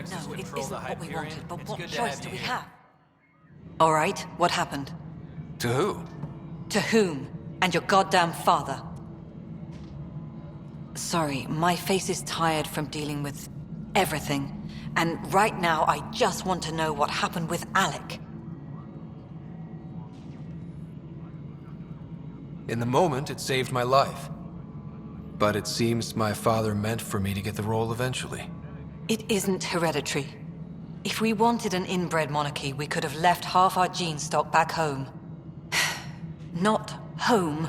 Nexus No, it control the isn't what we Hyperion. wanted, but It's what good to choice have do you we here. have? All right, what happened? To who? To whom? And your goddamn father. Sorry, my face is tired from dealing with everything. And right now, I just want to know what happened with Alec. In the moment, it saved my life. But it seems my father meant for me to get the role eventually. It isn't hereditary. If we wanted an inbred monarchy, we could have left half our gene stock back home. Not home.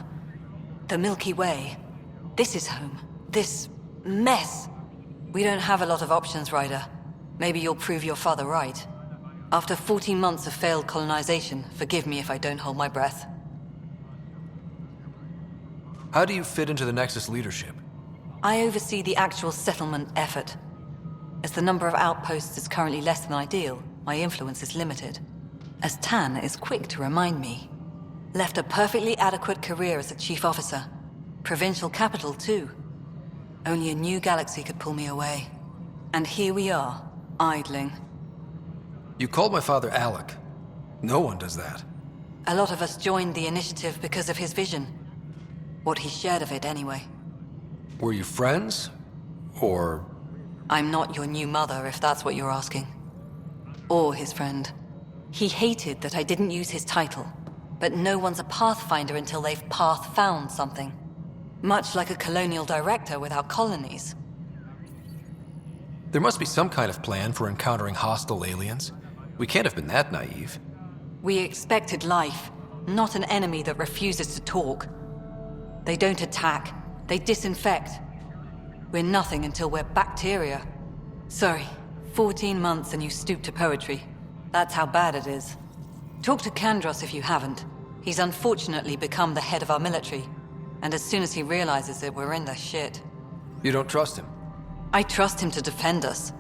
The Milky Way. This is home. This mess. We don't have a lot of options, Ryder. Maybe you'll prove your father right. After 14 months of failed colonization, forgive me if I don't hold my breath. How do you fit into the Nexus leadership? I oversee the actual settlement effort. As the number of outposts is currently less than ideal, my influence is limited. As Tan is quick to remind me. Left a perfectly adequate career as a chief officer. Provincial capital, too. Only a new galaxy could pull me away. And here we are, idling. You called my father Alec. No one does that. A lot of us joined the initiative because of his vision. What he shared of it, anyway. Were you friends? Or... I'm not your new mother, if that's what you're asking. Or his friend. He hated that I didn't use his title. But no one's a Pathfinder until they've path-found something. Much like a colonial director without colonies. There must be some kind of plan for encountering hostile aliens. We can't have been that naive. We expected life, not an enemy that refuses to talk. They don't attack, they disinfect. We're nothing until we're bacteria. Sorry, 14 months and you stoop to poetry. That's how bad it is. Talk to Kandros if you haven't. He's unfortunately become the head of our military. And as soon as he realizes it, we're in the shit. You don't trust him? I trust him to defend us.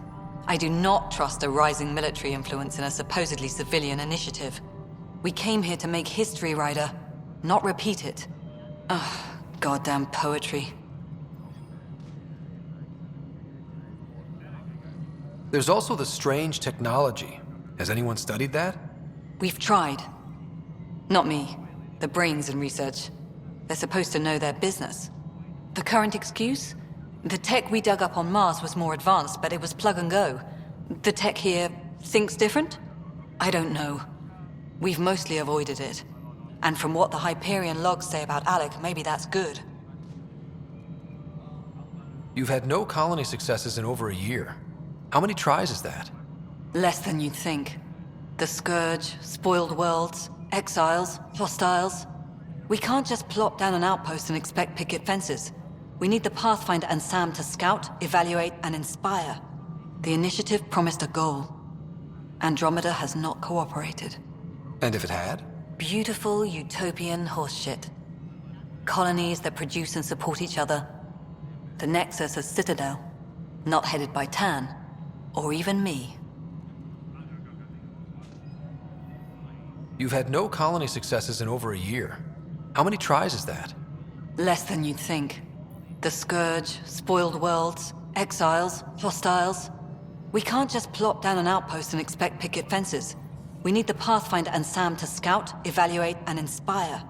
I do not trust a rising military influence in a supposedly civilian initiative. We came here to make history, Ryder, not repeat it. Ugh, goddamn poetry. There's also the strange technology. Has anyone studied that? We've tried. Not me. The brains in research. They're supposed to know their business. The current excuse? The tech we dug up on Mars was more advanced, but it was plug and go. The tech here thinks different? I don't know. We've mostly avoided it. And from what the Hyperion logs say about Alec, maybe that's good. You've had no colony successes in over a year. How many tries is that? Less than you'd think. The Scourge, spoiled worlds, exiles, hostiles. We can't just plop down an outpost and expect picket fences. We need the Pathfinder and Sam to scout, evaluate, and inspire. The initiative promised a goal. Andromeda has not cooperated. And if it had? Beautiful utopian horseshit. Colonies that produce and support each other. The Nexus a citadel, not headed by Tan, or even me. You've had no colony successes in over a year. How many tries is that? Less than you'd think. The Scourge, spoiled worlds, exiles, hostiles. We can't just plop down an outpost and expect picket fences. We need the Pathfinder and Sam to scout, evaluate, and inspire.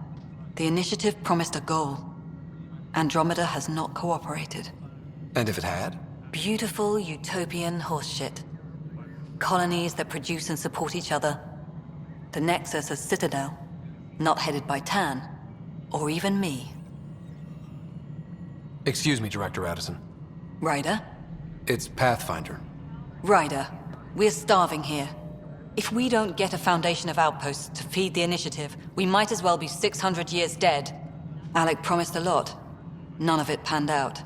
The initiative promised a goal. Andromeda has not cooperated. And if it had? Beautiful utopian horseshit. Colonies that produce and support each other. The Nexus a citadel, not headed by Tan, or even me. Excuse me, Director Addison. Ryder? It's Pathfinder. Ryder, we're starving here. If we don't get a foundation of outposts to feed the initiative, we might as well be 600 years dead. Alec promised a lot. None of it panned out.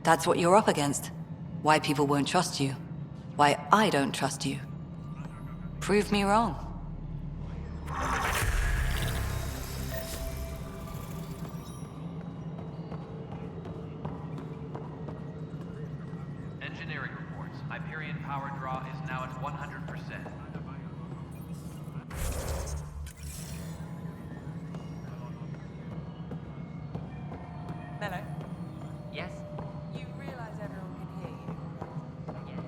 That's what you're up against. Why people won't trust you. Why I don't trust you. Prove me wrong. Engineering reports. Hyperion power draw is now at 100%. Hello. Yes? You realize everyone can hear you? Yes.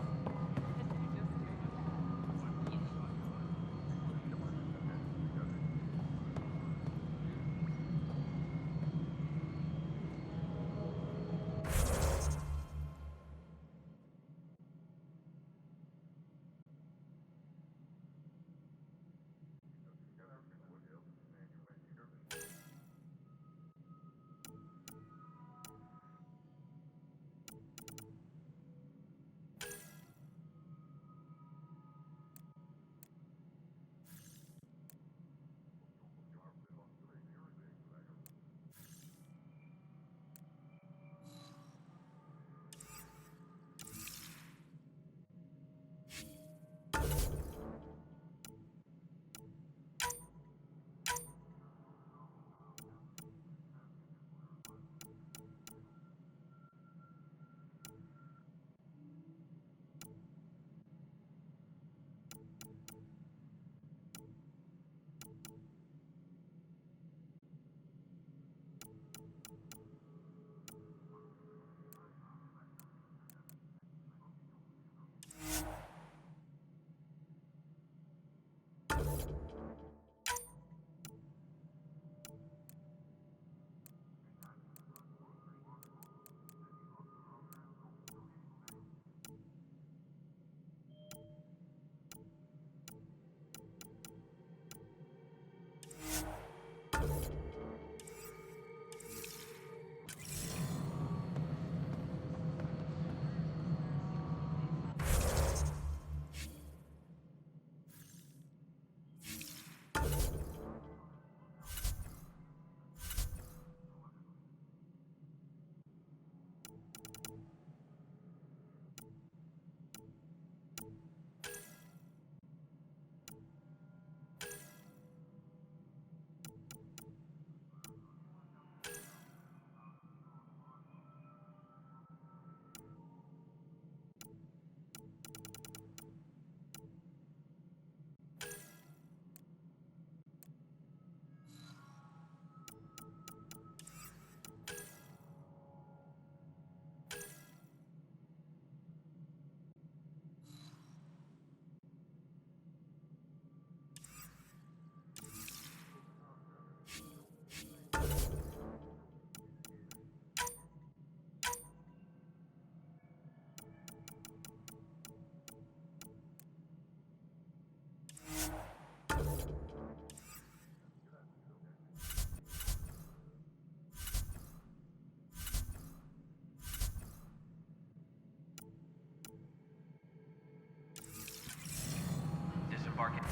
embarking.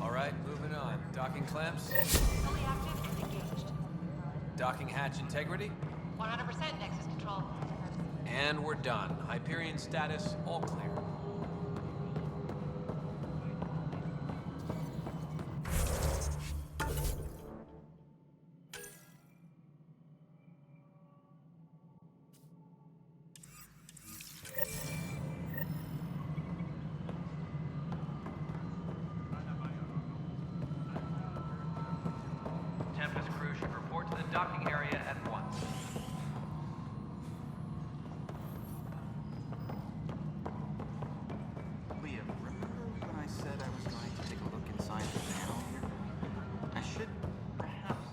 Alright, moving on. Docking clamps, Fully active and engaged. docking hatch integrity, 100% Nexus control. and we're done. Hyperion status, all clear. Tempest crew should report to the docking area at once. Liam, remember when I said I was going to take a look inside the panel here? I should perhaps...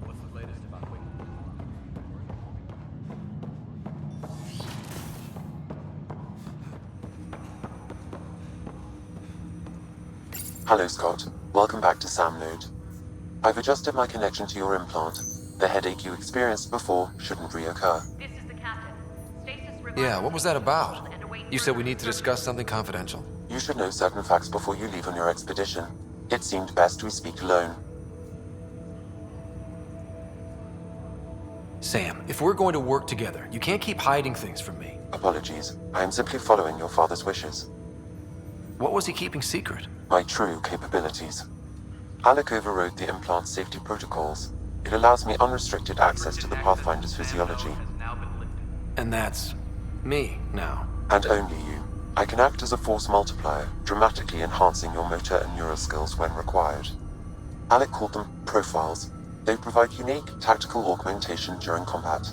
What's the latest about Quick? Hello, Scott. Welcome back to Sam Node. I've adjusted my connection to your implant. The headache you experienced before shouldn't reoccur. This is the captain. Stasis Yeah, what was that about? You said we need to discuss something confidential. You should know certain facts before you leave on your expedition. It seemed best we speak alone. Sam, if we're going to work together, you can't keep hiding things from me. Apologies. I am simply following your father's wishes. What was he keeping secret? My true capabilities. Alec overrode the implant's safety protocols. It allows me unrestricted access to the Pathfinder's physiology. Has now been lifted. And that's me now. And only you. I can act as a force multiplier, dramatically enhancing your motor and neural skills when required. Alec called them profiles. They provide unique tactical augmentation during combat.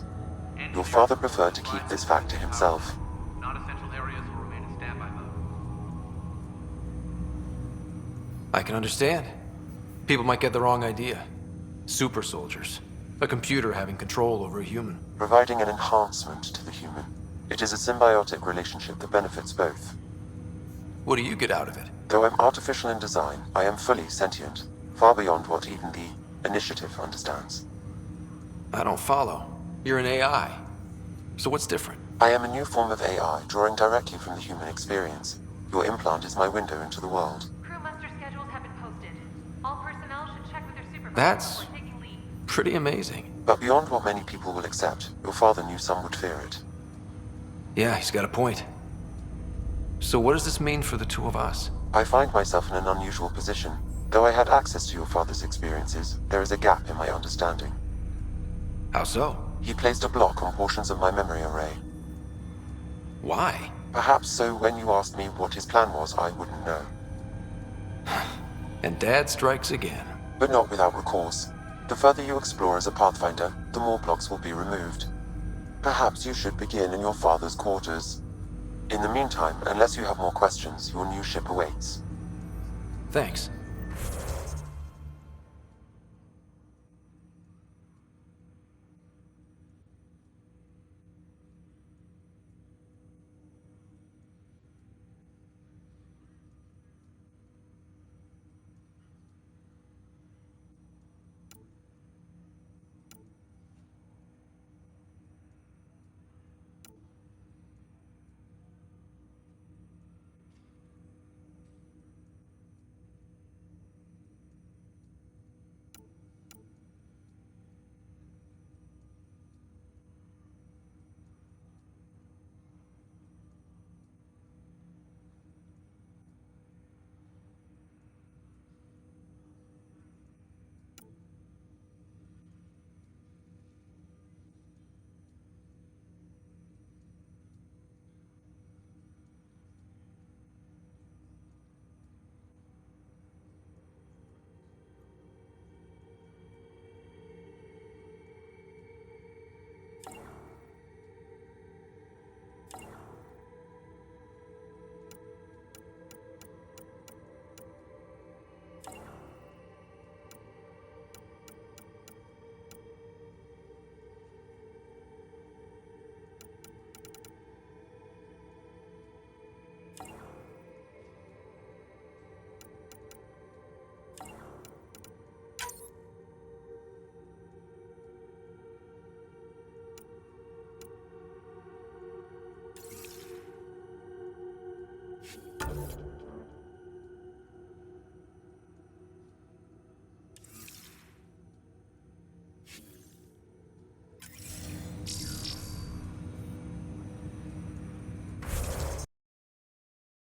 Your father preferred to keep this fact to himself. Non-essential areas will remain in standby mode. I can understand. People might get the wrong idea. Super soldiers. A computer having control over a human. Providing an enhancement to the human. It is a symbiotic relationship that benefits both. What do you get out of it? Though I'm artificial in design, I am fully sentient, far beyond what even the Initiative understands. I don't follow. You're an AI. So what's different? I am a new form of AI, drawing directly from the human experience. Your implant is my window into the world. Crew muster schedules have been posted. All personnel should check with their supervisors That's before taking leave. pretty amazing. But beyond what many people will accept, your father knew some would fear it. Yeah, he's got a point. So what does this mean for the two of us? I find myself in an unusual position. Though I had access to your father's experiences, there is a gap in my understanding. How so? He placed a block on portions of my memory array. Why? Perhaps so when you asked me what his plan was, I wouldn't know. And Dad strikes again. But not without recourse. The further you explore as a Pathfinder, the more blocks will be removed. Perhaps you should begin in your father's quarters. In the meantime, unless you have more questions, your new ship awaits. Thanks.